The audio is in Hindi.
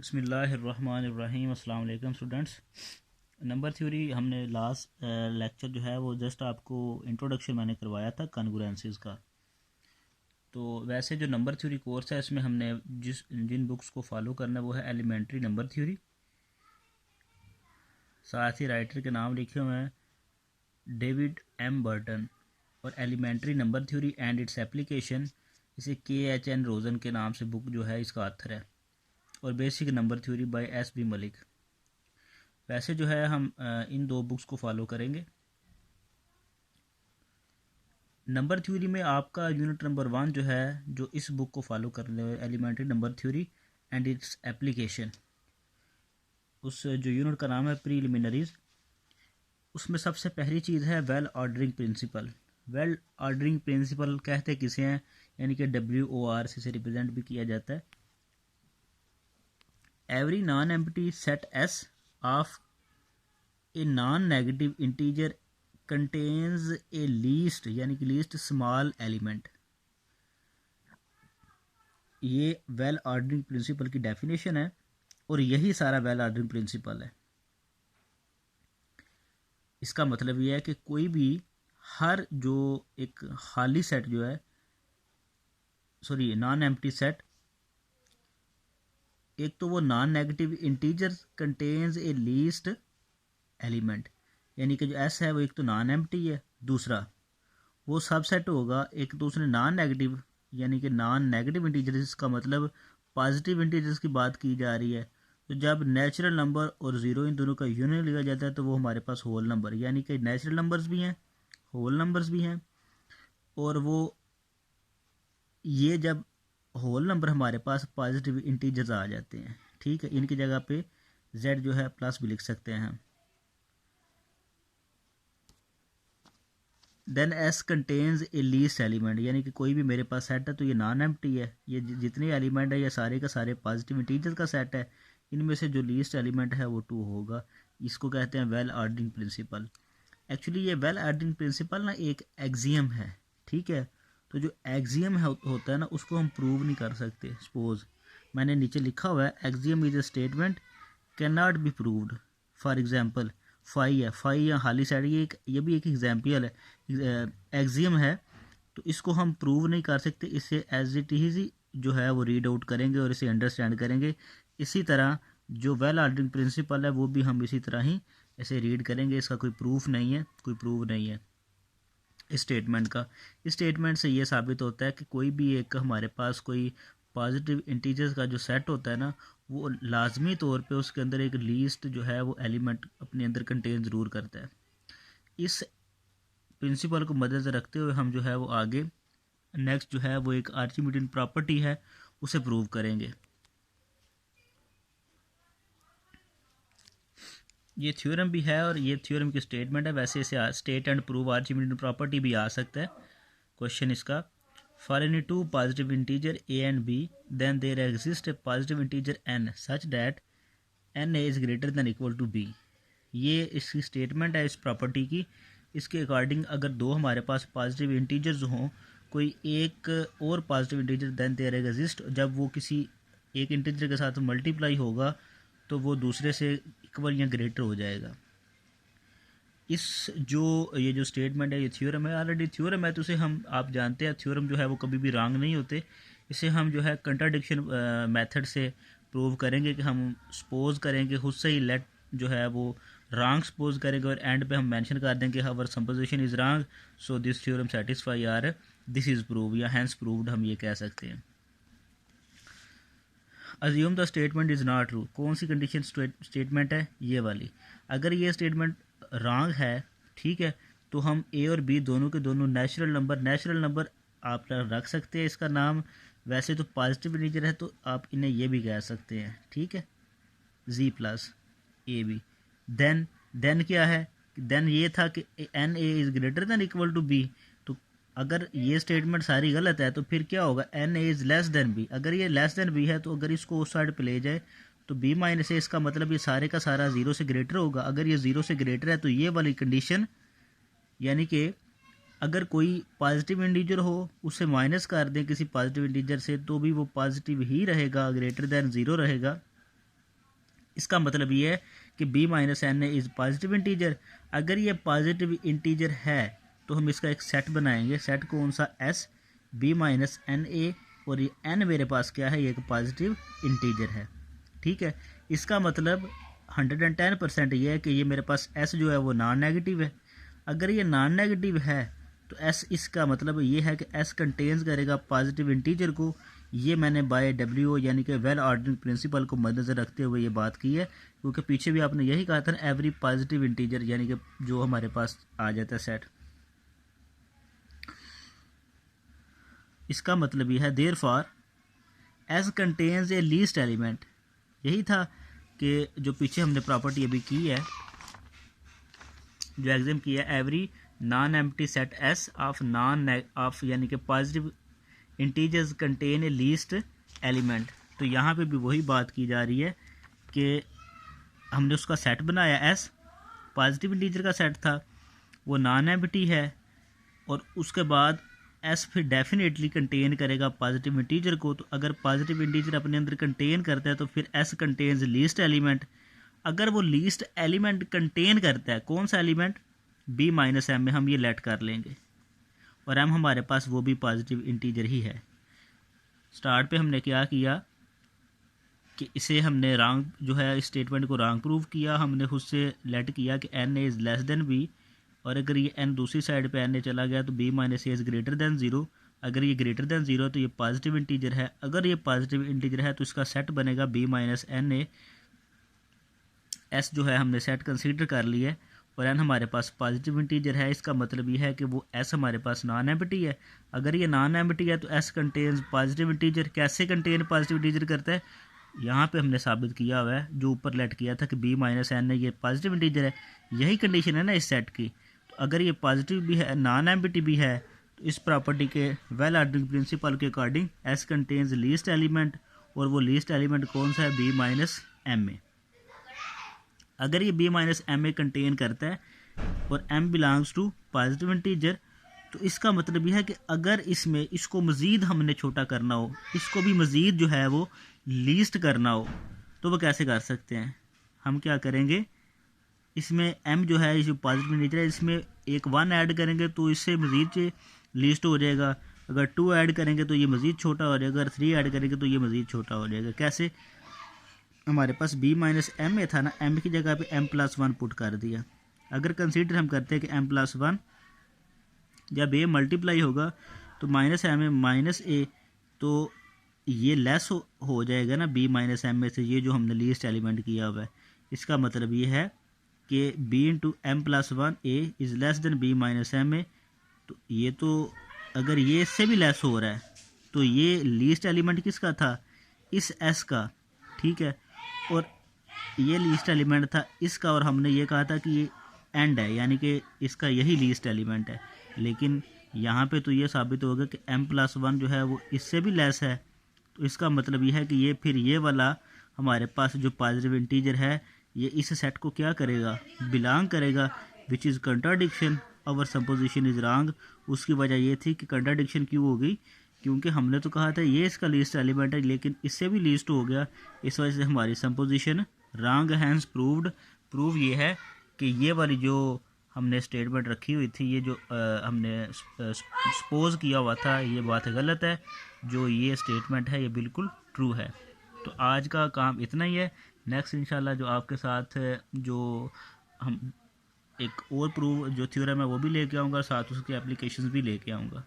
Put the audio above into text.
बिस्मिल्लाहिर्रहमानिर्रहीम। अस्सलाम वालेकुम स्टूडेंट्स। नंबर थ्योरी हमने लास्ट लेक्चर जो है वो जस्ट आपको इंट्रोडक्शन मैंने करवाया था कॉन्ग्रुएंसीज का। तो वैसे जो नंबर थ्योरी कोर्स है इसमें हमने जिन बुक्स को फॉलो करना है वो है एलिमेंट्री नंबर थ्योरी, साथ ही राइटर के नाम लिखे हुए हैं डेविड एम बर्टन, और elementary number theory and its application, इसे KHN रोजन के नाम से बुक जो है इसका ऑथर है, और basic number theory by SB Malik. वैसे जो है हम इन दो बुक्स को फॉलो करेंगे। नंबर थ्योरी में आपका यूनिट नंबर 1 जो है, जो इस बुक को फॉलो करने वाले elementary number theory and its application, उस जो यूनिट का नाम है प्रीलिमिनरीज, उसमें सबसे पहली चीज़ है well ordering principle. Well ordering principle कहते किसे हैं, यानी कि WOR से रिप्रेजेंट भी किया जाता है। Every non empty set S of a non negative integer contains a least, यानी कि लीस्ट स्मॉल एलिमेंट। ये वेल ऑर्डरिंग प्रिंसिपल की डेफिनेशन है और यही सारा वेल ऑर्डरिंग प्रिंसिपल है। इसका मतलब यह है कि कोई भी हर जो एक खाली सेट जो है, सॉरी नॉन एम्प्टी सेट, एक तो वो non negative integer contains a least element, यानी कि जो S है वो एक तो नॉन एम्प्टी है, दूसरा वो सबसेट होगा एक दूसरे नॉन नेगेटिव, यानी कि नॉन नेगेटिव इंटीजर्स का मतलब पॉजिटिव इंटीजर्स की बात की जा रही है। तो जब नेचुरल नंबर और ज़ीरो इन दोनों का यूनियन लिया जाता है तो वो हमारे पास होल नंबर, यानी कि नेचुरल नंबर्स भी हैं, होल नंबर्स भी हैं, और वो ये जब होल नंबर हमारे पास पॉजिटिव इंटीजर्स आ जाते हैं, ठीक है, इनकी जगह पे Z जो है प्लस भी लिख सकते हैं हम। Then S contains a least element, यानी कि कोई भी मेरे पास सेट है तो ये नॉन एम्प्टी है, ये जितने एलिमेंट है ये सारे का सारे पॉजिटिव इंटीजर का सेट है, इनमें से जो लीस्ट एलिमेंट है वो 2 होगा। इसको कहते हैं वेल ऑर्डरिंग प्रिंसिपल। एक्चुअली ये वेल ऑर्डरिंग प्रिंसिपल ना एक एक्सियम है, ठीक है। तो जो एक्सियम होता है ना उसको हम प्रूव नहीं कर सकते। सपोज मैंने नीचे लिखा हुआ है axiom is a statement can not be proved. For example phi है, फाई या हाली साइड, ये भी एक एग्जाम्पल है, एक्सियम है, तो इसको हम प्रूव नहीं कर सकते। इसे एज इट इज जो है वो रीड आउट करेंगे और इसे अंडरस्टैंड करेंगे। इसी तरह जो वेल ऑर्डरिंग प्रिंसिपल है वो भी हम इसी तरह ही ऐसे रीड करेंगे। इसका कोई प्रूफ नहीं है, कोई प्रूव नहीं है इस स्टेटमेंट का। इस स्टेटमेंट से ये साबित होता है कि कोई भी एक हमारे पास कोई पॉजिटिव इंटीजर्स का जो सेट होता है ना, वो लाजमी तौर पे उसके अंदर एक लीस्ट जो है वो एलिमेंट अपने अंदर कंटेन ज़रूर करता है। इस प्रिंसिपल को मद्देनजर रखते हुए हम जो है वो आगे नेक्स्ट जो है वो एक आर्चिमीडियन प्रॉपर्टी है उसे प्रूव करेंगे। ये थ्योरम भी है और ये थ्योरम की स्टेटमेंट है। वैसे इसे स्टेट एंड प्रूव आर्चिमीडियन प्रॉपर्टी भी आ सकता है क्वेश्चन इसका। For any two positive integer A and B then there exists a positive integer n such that n is greater than equal to b। ये इसकी स्टेटमेंट है इस प्रॉपर्टी की। इसके अकॉर्डिंग अगर दो हमारे पास पॉजिटिव इंटीजर्स हों, कोई एक और positive integer then there exist, जब वो किसी एक इंटीजर के साथ मल्टीप्लाई होगा तो वो दूसरे से इक्वल या ग्रेटर हो जाएगा। इस जो ये जो स्टेटमेंट है ये थ्योरम है, ऑलरेडी थ्योरम है तो इसे हम, आप जानते हैं थ्योरम जो है वो कभी भी रॉन्ग नहीं होते। इसे हम जो है कंट्राडिक्शन मेथड से प्रूव करेंगे कि हम सपोज करेंगे खुद से ही लेट जो है वो रॉन्ग सपोज करेंगे और एंड पे हम मेंशन कर देंगे our supposition is wrong, so this theorem satisfy or this is prove या हैंस प्रूव्ड, हम ये कह सकते हैं। Assume the statement is not true, कौन सी कंडीशन स्टेटमेंट है, ये वाली। अगर ये स्टेटमेंट रॉन्ग है, ठीक है, तो हम A और B दोनों के दोनों नेचुरल नंबर आप रख सकते हैं इसका नाम। वैसे तो पॉजिटिव इंटीजर है तो आप इन्हें ये भी कह सकते हैं, ठीक है, Z प्लस AB। देन क्या है, देन ये था कि NA is greater than equal to B। तो अगर ये स्टेटमेंट सारी गलत है तो फिर क्या होगा, NA is less than B। अगर ये लेस देन B है तो अगर इसको उस साइड पे ले जाए तो B माइनस ए, इसका मतलब ये सारे का सारा ज़ीरो से ग्रेटर होगा। अगर ये ज़ीरो से ग्रेटर है तो ये वाली कंडीशन, यानी कि अगर कोई पॉजिटिव इंटीजर हो उसे माइनस कर दें किसी पॉजिटिव इंटीजर से तो भी वो पॉजिटिव ही रहेगा, ग्रेटर दैन ज़ीरो रहेगा। इसका मतलब ये है कि b minus n a is positive integer. अगर ये पॉजिटिव इंटीजर है तो हम इसका एक सेट बनाएंगे। सेट कौन सा? s b minus n a, और ये n मेरे पास क्या है? ये एक पॉजिटिव इंटीजर है। ठीक है, इसका मतलब 110% ये है कि ये मेरे पास s जो है वो नॉन नेगेटिव है। अगर ये नॉन नेगेटिव है तो s, इसका मतलब ये है कि s कंटेन्स करेगा पॉजिटिव इंटीजर को। ये मैंने बाय डब्ल्यू यानी कि वेल ऑर्डरिंग प्रिंसिपल को मद्देनजर रखते हुए ये बात की है, क्योंकि पीछे भी आपने यही कहा था ना, एवरी पॉजिटिव इंटीजर यानी कि जो हमारे पास आ जाता है सेट। इसका मतलब यह है therefore S contains a least element. यही था कि जो पीछे हमने प्रॉपर्टी अभी की है, जो एग्जाम किया है, every non empty set S of of यानी कि positive integers contain a least element. तो यहाँ पे भी वही बात की जा रही है कि हमने उसका सेट बनाया, एस पॉजिटिव इंटीजर का सेट था, वो नॉन एम्प्टी है, और उसके बाद एस फिर डेफिनेटली कंटेन करेगा पॉजिटिव इंटीजर को। तो अगर पॉजिटिव इंटीजर अपने अंदर कंटेन करता है तो फिर एस कंटेन्स लीस्ट एलिमेंट। अगर वो लीस्ट एलिमेंट कंटेन करता है, कौन सा एलिमेंट? b माइनस एम में हम ये लेट कर लेंगे, और m हमारे पास वो भी पॉजिटिव इंटीजर ही है। स्टार्ट पे हमने क्या किया कि इसे हमने रॉन्ग जो है इस स्टेटमेंट को रॉन्ग प्रूव किया। हमने उससे लेट किया कि n is less than b, और अगर ये n दूसरी साइड पे n चला गया तो b minus A is greater than zero. अगर ये ग्रेटर देन ज़ीरो तो ये पॉजिटिव इंटीजर है। अगर ये पॉजिटिव इंटीजर है तो इसका सेट बनेगा b minus n a. S जो है हमने सेट कंसीडर कर लिया है, और एन हमारे पास पॉजिटिव इंटीजर है। इसका मतलब ये है कि वो एस हमारे पास नॉन एम्प्टी है। अगर ये नॉन एम्प्टी है तो एस कंटेन्स पॉजिटिव इंटीजर। कैसे कंटेन पॉजिटिव इंटीजर करता है? यहाँ पे हमने साबित किया हुआ है, जो ऊपर लेट किया था कि b माइनस एन है ये पॉजिटिव इंटीजर है। यही कंडीशन है ना इस सेट की। तो अगर ये पॉजिटिव भी है, नॉन एम्प्टी भी है, तो इस प्रॉपर्टी के वेल ऑर्डरिंग प्रिंसिपल के according S contains least element, और वो लीस्ट एलिमेंट कौन सा है? b minus m a. अगर ये b minus m a contain करता है और m belongs to positive integer, तो इसका मतलब यह है कि अगर इसमें इसको मज़ीद हमने छोटा करना हो, इसको भी मज़ीद जो है वो लीस्ट करना हो, तो वो कैसे कर सकते हैं? हम क्या करेंगे, इसमें m जो है, जो पॉजिटिव इंटीजर है, इसमें एक 1 ऐड करेंगे तो इससे मज़ीद लीस्ट हो जाएगा। अगर 2 ऐड करेंगे तो ये मज़ीद छोटा हो जाएगा। अगर 3 ऐड करेंगे तो ये मज़ीद छोटा हो जाएगा। कैसे? हमारे पास b माइनस एम ए था ना, m की जगह पे m प्लस 1 पुट कर दिया। अगर कंसीडर हम करते हैं कि m प्लस 1 जब a मल्टीप्लाई होगा तो माइनस एम ए माइनस ए, तो ये लेस हो जाएगा ना b माइनस एम ए से, ये जो हमने लीस्ट एलिमेंट किया हुआ है। इसका मतलब ये है कि b into m plus 1 a is less than b minus m a. तो ये तो अगर ये इससे भी लेस हो रहा है तो ये लीस्ट एलिमेंट किसका था? इस s का। ठीक है, और ये लीस्ट एलिमेंट था इसका, और हमने ये कहा था कि ये एंड है, यानी कि इसका यही लीस्ट एलिमेंट है। लेकिन यहाँ पे तो ये साबित होगा कि m प्लस 1 जो है वो इससे भी लेस है। तो इसका मतलब ये है कि ये फिर ये वाला हमारे पास जो पॉजिटिव इंटीजर है ये इस सेट को क्या करेगा? बिलोंग करेगा, which is contradiction. Our supposition is wrong. उसकी वजह ये थी कि कंट्राडिक्शन क्यों हो गई, क्योंकि हमने तो कहा था ये इसका लीस्ट एलिमेंट है, लेकिन इससे भी लीस्ट हो गया। इस वजह से हमारी supposition wrong. Hence proved. Prove ये है कि ये वाली जो हमने स्टेटमेंट रखी हुई थी, ये जो हमने सपोज किया हुआ था, ये बात गलत है। जो ये स्टेटमेंट है ये बिल्कुल ट्रू है। तो आज का काम इतना ही है। नेक्स्ट इंशाल्लाह जो आपके साथ जो हम एक और प्रूव जो थ्योरम है वो भी लेके आऊँगा, साथ उसके एप्लीकेशंस भी लेके आऊँगा।